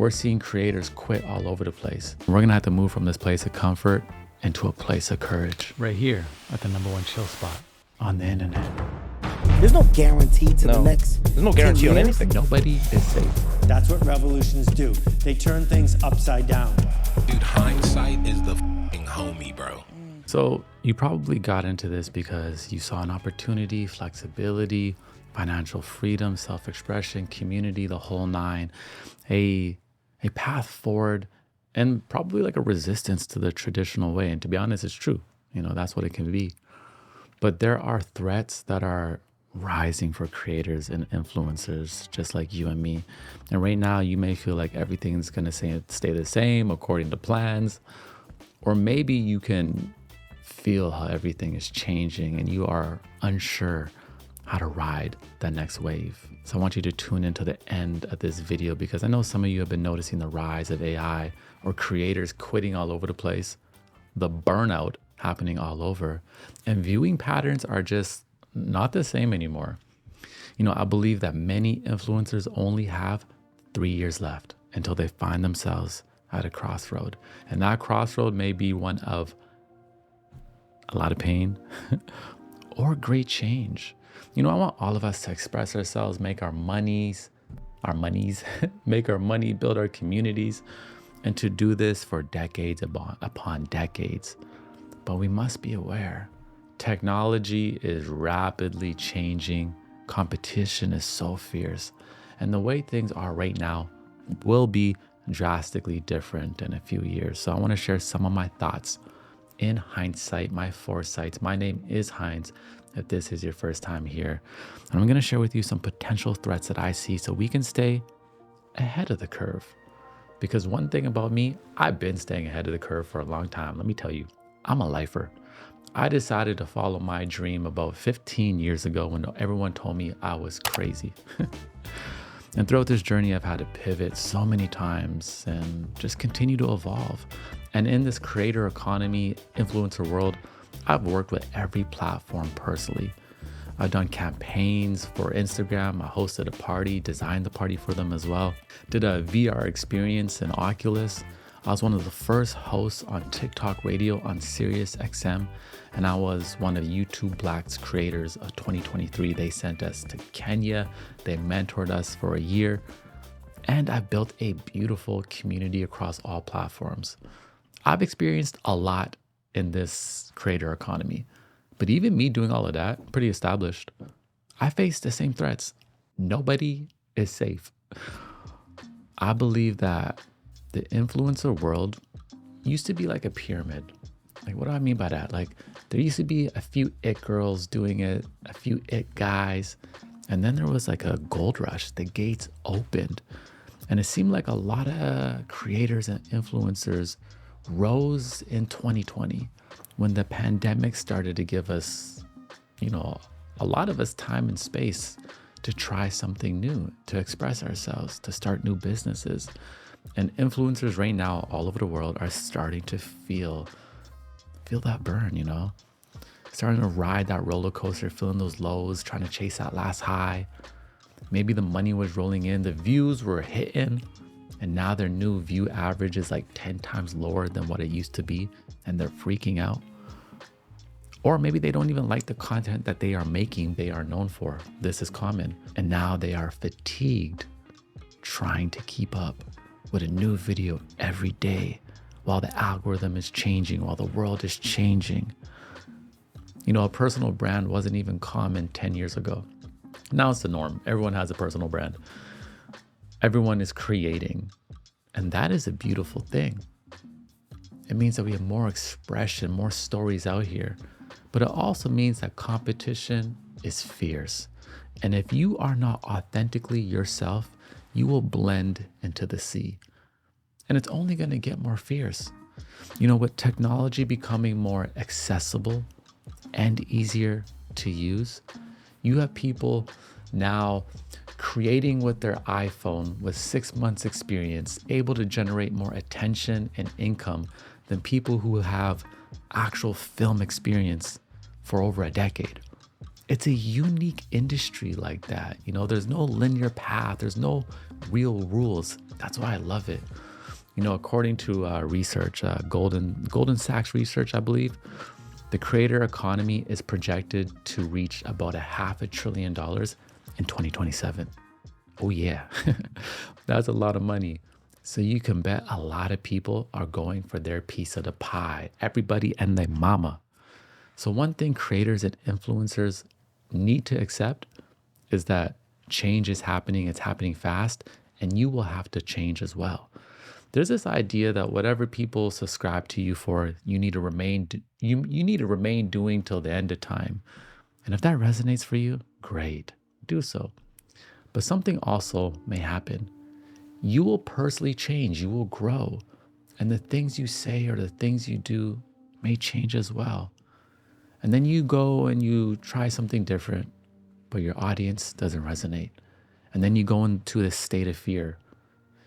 We're seeing creators quit all over the place. We're gonna have to move from this place of comfort into a place of courage. Right here at the #1 chill spot on the internet. There's no guarantee to the next. There's no guarantee on anything. Nobody is safe. That's what revolutions do. They turn things upside down. Dude, hindsight is the f***ing homie, bro. So you probably got into this because you saw an opportunity, flexibility, financial freedom, self-expression, community, the whole nine, a path forward, and probably like a resistance to the traditional way. And to be honest, it's true. You know, that's what it can be. But there are threats that are rising for creators and influencers just like you and me. And right now you may feel like everything's gonna stay the same according to plans, or maybe you can feel how everything is changing and you are unsure how to ride that next wave. So I want you to tune into the end of this video because I know some of you have been noticing the rise of AI or creators quitting all over the place, the burnout happening all over, and viewing patterns are just not the same anymore. You know, I believe that many influencers only have 3 years left until they find themselves at a crossroad. And that crossroad may be one of a lot of pain or great change. You know, I want all of us to express ourselves, make our monies, make our money, build our communities, and to do this for decades upon decades. But we must be aware, technology is rapidly changing. Competition is so fierce. And the way things are right now will be drastically different in a few years. So I want to share some of my thoughts in hindsight, my foresights. My name is Heinz, if this is your first time here. And I'm going to share with you some potential threats that I see so we can stay ahead of the curve. Because one thing about me, I've been staying ahead of the curve for a long time. Let me tell you, I'm a lifer. I decided to follow my dream about 15 years ago when everyone told me I was crazy. And throughout this journey, I've had to pivot so many times and just continue to evolve. And in this creator economy, influencer world, I've worked with every platform personally. I've done campaigns for Instagram. I hosted a party, designed the party for them as well. Did a VR experience in Oculus. I was one of the first hosts on TikTok radio on Sirius XM. And I was one of YouTube Black's creators of 2023. They sent us to Kenya. They mentored us for a year. And I've built a beautiful community across all platforms. I've experienced a lot in this creator economy. But even me doing all of that, pretty established, I face the same threats. Nobody is safe. I believe that the influencer world used to be like a pyramid. Like, what do I mean by that? Like, there used to be a few it girls doing it, a few it guys, and then there was like a gold rush. The gates opened. And it seemed like a lot of creators and influencers rose in 2020 when the pandemic started to give us, you know, a lot of us time and space to try something new, to express ourselves, to start new businesses. And influencers right now all over the world are starting to feel that burn, you know, starting to ride that roller coaster, feeling those lows, trying to chase that last high. Maybe the money was rolling in, the views were hitting, and now their new view average is like 10 times lower than what it used to be, and they're freaking out. Or maybe they don't even like the content that they are making, they are known for. This is common. And now they are fatigued trying to keep up with a new video every day while the algorithm is changing, while the world is changing. You know, a personal brand wasn't even common 10 years ago. Now it's the norm. Everyone has a personal brand. Everyone is creating. And that is a beautiful thing. It means that we have more expression, more stories out here. But it also means that competition is fierce. And if you are not authentically yourself, you will blend into the sea. And it's only going to get more fierce. You know, with technology becoming more accessible and easier to use, you have people now creating with their iPhone with 6 months experience, able to generate more attention and income than people who have actual film experience for over a decade. It's a unique industry like that. There's no linear path. There's no real rules. That's why I love it. According to research, Golden Sachs research, I believe, the creator economy is projected to reach about $500 billion in 2027. Oh yeah, that's a lot of money. So you can bet a lot of people are going for their piece of the pie, everybody and their mama. So one thing creators and influencers need to accept is that change is happening, it's happening fast, and you will have to change as well. There's this idea that whatever people subscribe to you for, you need to remain doing till the end of time. And if that resonates for you, great, do so. But something also may happen. You will personally change, you will grow, and the things you say or the things you do may change as well. And then you go and you try something different, but your audience doesn't resonate. And then you go into this state of fear.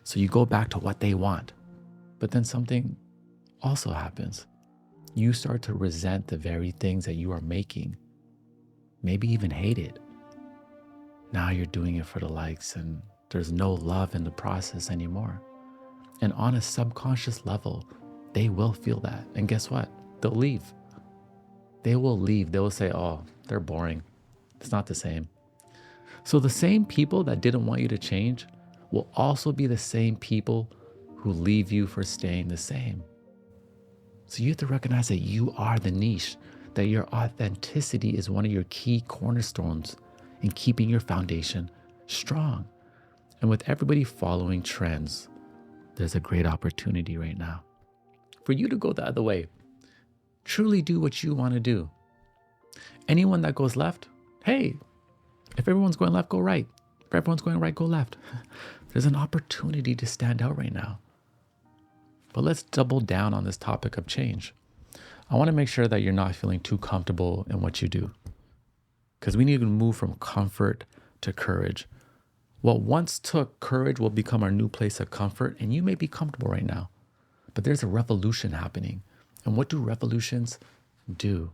So you go back to what they want. But then something also happens. You start to resent the very things that you are making, maybe even hate it. Now you're doing it for the likes and there's no love in the process anymore. And on a subconscious level, they will feel that. And guess what? They'll leave. They will leave. They will say, oh, they're boring. It's not the same. So the same people that didn't want you to change will also be the same people who leave you for staying the same. So you have to recognize that you are the niche, that your authenticity is one of your key cornerstones in keeping your foundation strong. And with everybody following trends, there's a great opportunity right now for you to go the other way. Truly do what you want to do. Anyone that goes left, hey, if everyone's going left, go right. If everyone's going right, go left. There's an opportunity to stand out right now. But let's double down on this topic of change. I want to make sure that you're not feeling too comfortable in what you do, because we need to move from comfort to courage. What once took courage will become our new place of comfort, and you may be comfortable right now, but there's a revolution happening. And what do revolutions do?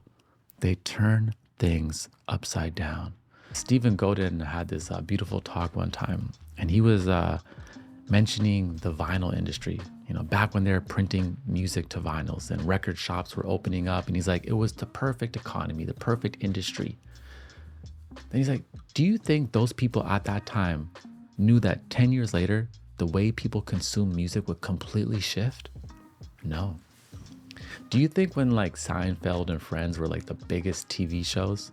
They turn things upside down. Stephen Godin had this beautiful talk one time, and he was mentioning the vinyl industry, back when they were printing music to vinyls and record shops were opening up. And he's like, it was the perfect economy, the perfect industry. Then he's like, do you think those people at that time knew that 10 years later, the way people consume music would completely shift? No. Do you think when like Seinfeld and Friends were like the biggest TV shows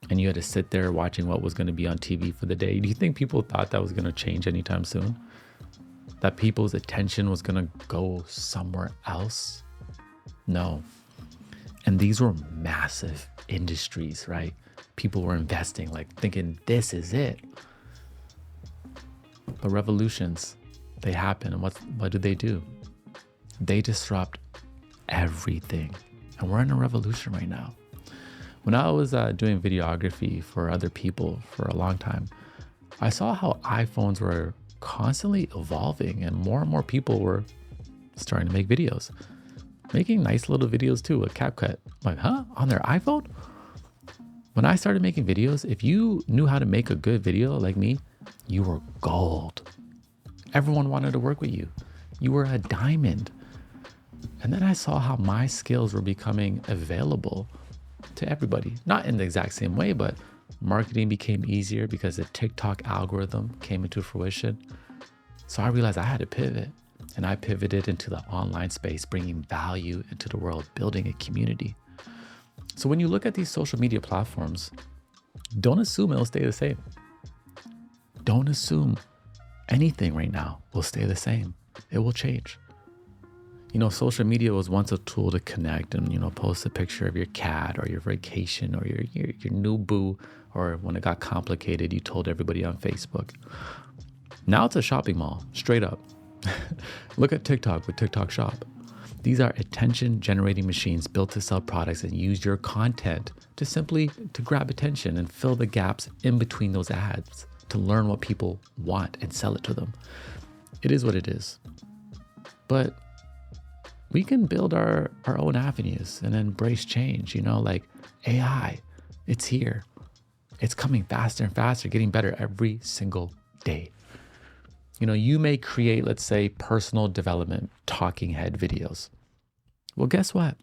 and you had to sit there watching what was going to be on TV for the day, do you think people thought that was going to change anytime soon? That people's attention was going to go somewhere else? No. And these were massive industries, right? People were investing, like thinking this is it. But revolutions, they happen. And what do? They disrupt everything. And we're in a revolution right now. When I was doing videography for other people for a long time, I saw how iPhones were constantly evolving and more people were starting to make videos. Making nice little videos too with CapCut. I'm like, huh? On their iPhone? When I started making videos, if you knew how to make a good video like me, you were gold. Everyone wanted to work with you. You were a diamond. And then I saw how my skills were becoming available to everybody. Not in the exact same way, but marketing became easier because the TikTok algorithm came into fruition. So I realized I had to pivot, and I pivoted into the online space, bringing value into the world, building a community. So when you look at these social media platforms, don't assume it'll stay the same. Don't assume anything right now will stay the same. It will change. Social media was once a tool to connect and, post a picture of your cat or your vacation or your new boo, or when it got complicated, you told everybody on Facebook. Now it's a shopping mall, straight up. Look at TikTok with TikTok Shop. These are attention-generating machines built to sell products and use your content to grab attention and fill the gaps in between those ads to learn what people want and sell it to them. It is what it is. But we can build our own avenues and embrace change, like AI, it's here. It's coming faster and faster, getting better every single day. You may create, let's say, personal development talking head videos. Well, guess what?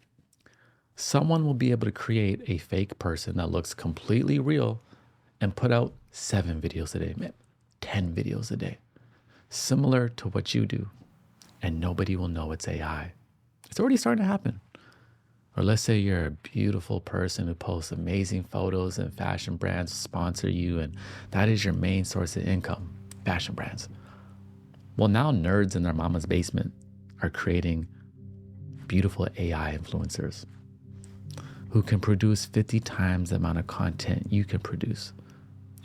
Someone will be able to create a fake person that looks completely real and put out 7 videos a day, 10 videos a day, similar to what you do. And nobody will know it's AI. It's already starting to happen. Or let's say you're a beautiful person who posts amazing photos and fashion brands sponsor you, and that is your main source of income, fashion brands. Well, now nerds in their mama's basement are creating beautiful AI influencers who can produce 50 times the amount of content you can produce.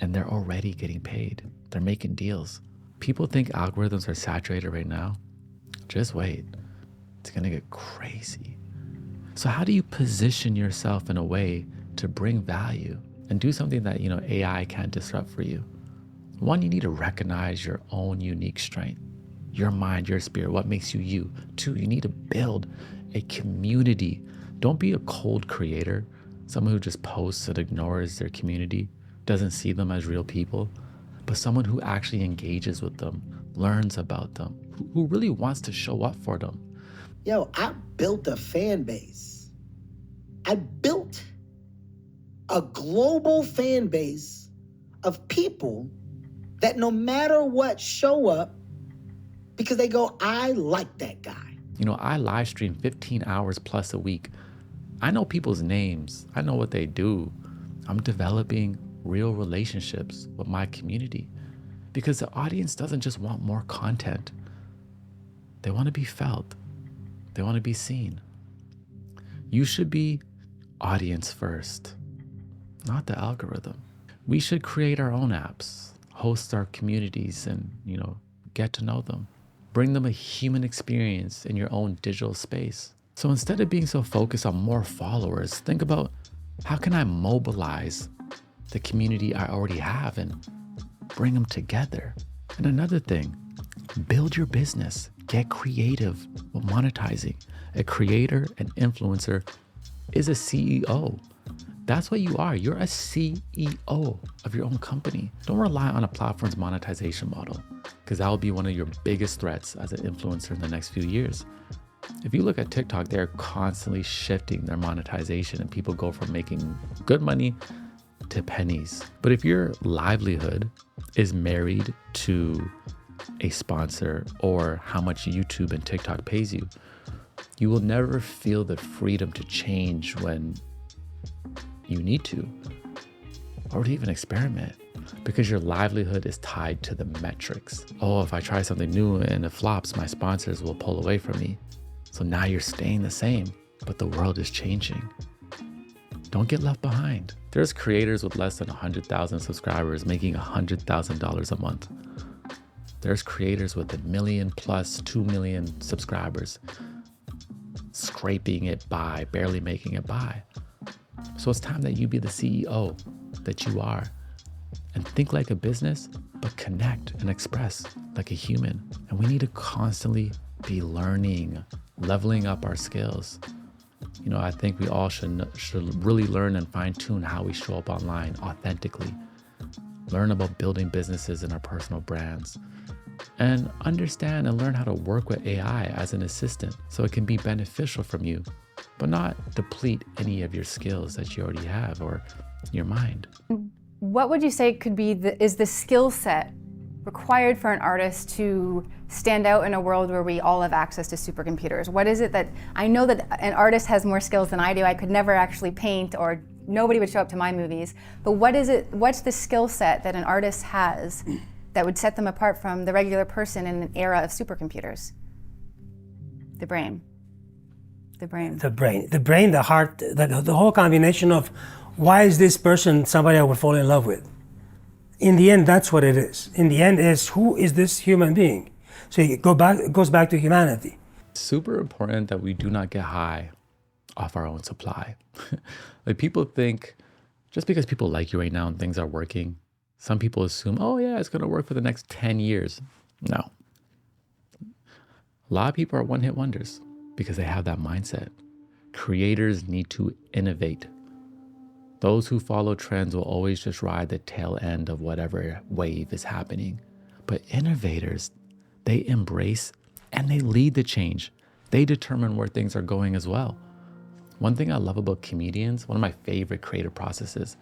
And they're already getting paid. They're making deals. People think algorithms are saturated right now. Just wait. It's gonna get crazy. So how do you position yourself in a way to bring value and do something that AI can't disrupt for you? One, you need to recognize your own unique strength, your mind, your spirit, what makes you you. 2, you need to build a community. Don't be a cold creator, someone who just posts and ignores their community, doesn't see them as real people, but someone who actually engages with them, learns about them, who really wants to show up for them. Yo, I built a fan base. I built a global fan base of people that no matter what show up because they go, I like that guy. I live stream 15 hours plus a week. I know people's names. I know what they do. I'm developing real relationships with my community because the audience doesn't just want more content. They want to be felt. They want to be seen. You should be audience first, not the algorithm. We should create our own apps, host our communities, and get to know them. Bring them a human experience in your own digital space. So instead of being so focused on more followers, think about how can I mobilize the community I already have and bring them together. And another thing, build your business. Get creative with monetizing. A creator, an influencer, is a CEO. That's what you are. You're a CEO of your own company. Don't rely on a platform's monetization model, because that will be one of your biggest threats as an influencer in the next few years. If you look at TikTok, they're constantly shifting their monetization and people go from making good money to pennies. But if your livelihood is married to a sponsor or how much YouTube and TikTok pays you, you will never feel the freedom to change when you need to, or to even experiment, because your livelihood is tied to the metrics. Oh, if I try something new and it flops, my sponsors will pull away from me. So now you're staying the same, but the world is changing. Don't get left behind. There's creators with less than 100,000 subscribers making $100,000 a month. There's creators with 1 million plus 2 million subscribers, scraping it by, barely making it by. So it's time that you be the CEO that you are and think like a business, but connect and express like a human. And we need to constantly be learning, leveling up our skills. I think we all should really learn and fine tune how we show up online authentically. Learn about building businesses and our personal brands, and understand and learn how to work with AI as an assistant so it can be beneficial from you, but not deplete any of your skills that you already have or your mind. What would you say is the skill set required for an artist to stand out in a world where we all have access to supercomputers? What is it that, I know that an artist has more skills than I do. I could never actually paint, or nobody would show up to my movies. But what's the skill set that an artist has that would set them apart from the regular person in an era of supercomputers? The brain. The heart, the whole combination of why is this person somebody I would fall in love with? In the end, that's what it is. In the end, is who is this human being? So it goes back to humanity. Super important that we do not get high off our own supply. Like, people think just because people like you right now and things are working, some people assume, oh yeah, it's gonna work for the next 10 years. No. A lot of people are one-hit wonders because they have that mindset. Creators need to innovate. Those who follow trends will always just ride the tail end of whatever wave is happening. But innovators, they embrace and they lead the change. They determine where things are going as well. One thing I love about comedians, one of my favorite creative processes,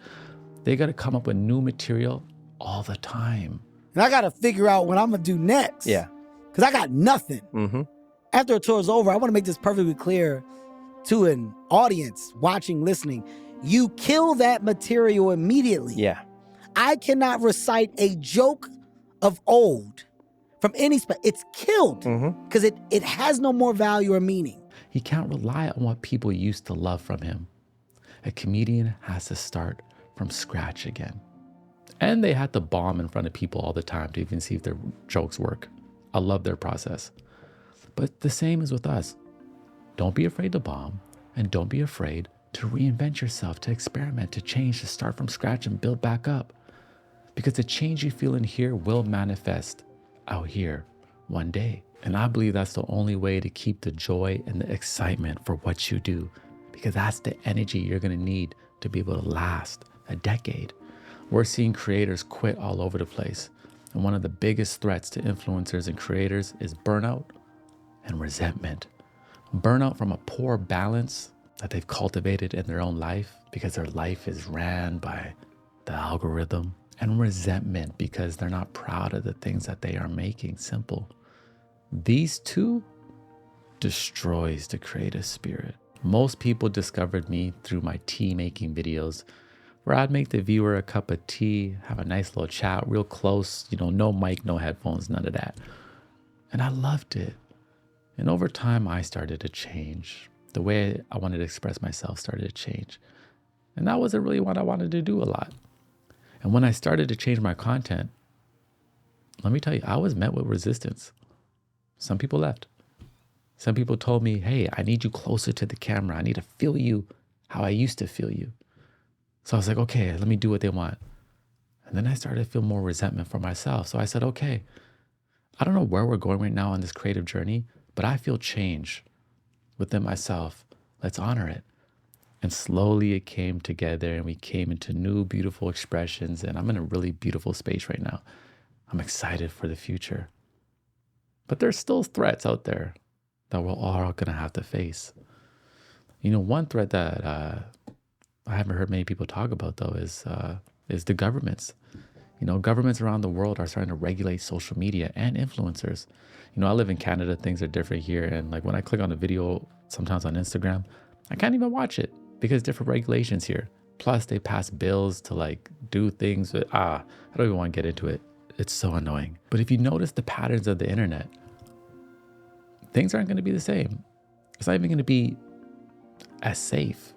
they got to come up with new material all the time. And I got to figure out what I'm going to do next. Yeah. Because I got nothing. Mm-hmm. After a tour is over, I want to make this perfectly clear to an audience watching, listening. You kill that material immediately. Yeah. I cannot recite a joke of old from any it's killed because it has no more value or meaning. He can't rely on what people used to love from him. A comedian has to start from scratch again. And they had to bomb in front of people all the time to even see if their jokes work. I love their process. But the same is with us. Don't be afraid to bomb, and don't be afraid to reinvent yourself, to experiment, to change, to start from scratch and build back up. Because the change you feel in here will manifest out here one day. And I believe that's the only way to keep the joy and the excitement for what you do, because that's the energy you're going to need to be able to last a decade. We're seeing creators quit all over the place. And one of the biggest threats to influencers and creators is burnout and resentment. Burnout from a poor balance that they've cultivated in their own life because their life is ran by the algorithm, and resentment because they're not proud of the things that they are making. Simple. These two destroys the creative spirit. Most people discovered me through my tea making videos, where I'd make the viewer a cup of tea, have a nice little chat, real close, no mic, no headphones, none of that. And I loved it. And over time, I started to change. The way I wanted to express myself started to change. And that wasn't really what I wanted to do a lot. And when I started to change my content, let me tell you, I was met with resistance. Some people left. Some people told me, hey, I need you closer to the camera. I need to feel you how I used to feel you. So I was like, okay, let me do what they want. And then I started to feel more resentment for myself. So I said, okay, I don't know where we're going right now on this creative journey, but I feel change within myself. Let's honor it. And slowly it came together and we came into new, beautiful expressions. And I'm in a really beautiful space right now. I'm excited for the future. But there's still threats out there that we're all going to have to face. One threat that I haven't heard many people talk about, though, is the governments. Governments around the world are starting to regulate social media and influencers. I live in Canada. Things are different here. And like when I click on a video, sometimes on Instagram, I can't even watch it because different regulations here. Plus, they pass bills to like do things with, I don't even want to get into it. It's so annoying. But if you notice the patterns of the internet, things aren't going to be the same. It's not even going to be as safe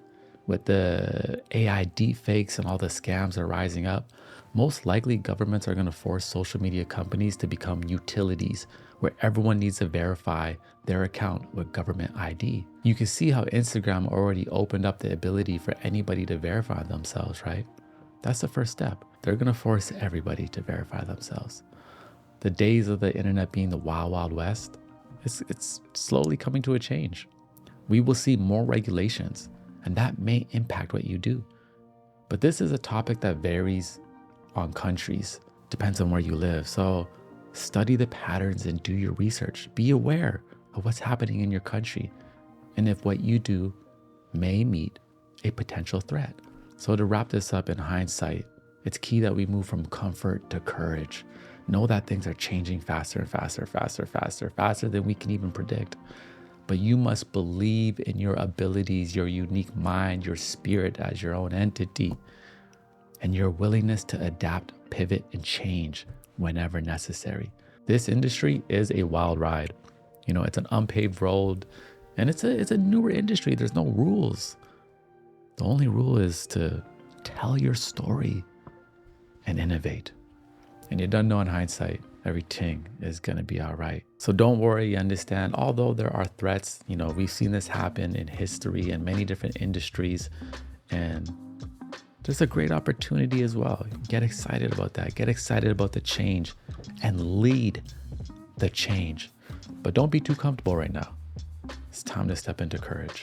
with the AI deepfakes and all the scams that are rising up. Most likely governments are going to force social media companies to become utilities where everyone needs to verify their account with government ID. You can see how Instagram already opened up the ability for anybody to verify themselves, right? That's the first step. They're going to force everybody to verify themselves. The days of the internet being the wild, wild west, it's slowly coming to a change. We will see more regulations, and that may impact what you do. But this is a topic that varies on countries, depends on where you live. So study the patterns and do your research. Be aware of what's happening in your country and if what you do may meet a potential threat. So to wrap this up, in hindsight, it's key that we move from comfort to courage. Know that things are changing faster and faster than we can even predict. But you must believe in your abilities, your unique mind, your spirit as your own entity, and your willingness to adapt, pivot, and change whenever necessary. This industry is a wild ride. It's an unpaved road, and it's a newer industry. There's no rules. The only rule is to tell your story and innovate. And you don't know in hindsight, everything is going to be all right. So don't worry, you understand. Although there are threats, we've seen this happen in history in many different industries, and there's a great opportunity as well. Get excited about that. Get excited about the change and lead the change. But don't be too comfortable right now. It's time to step into courage.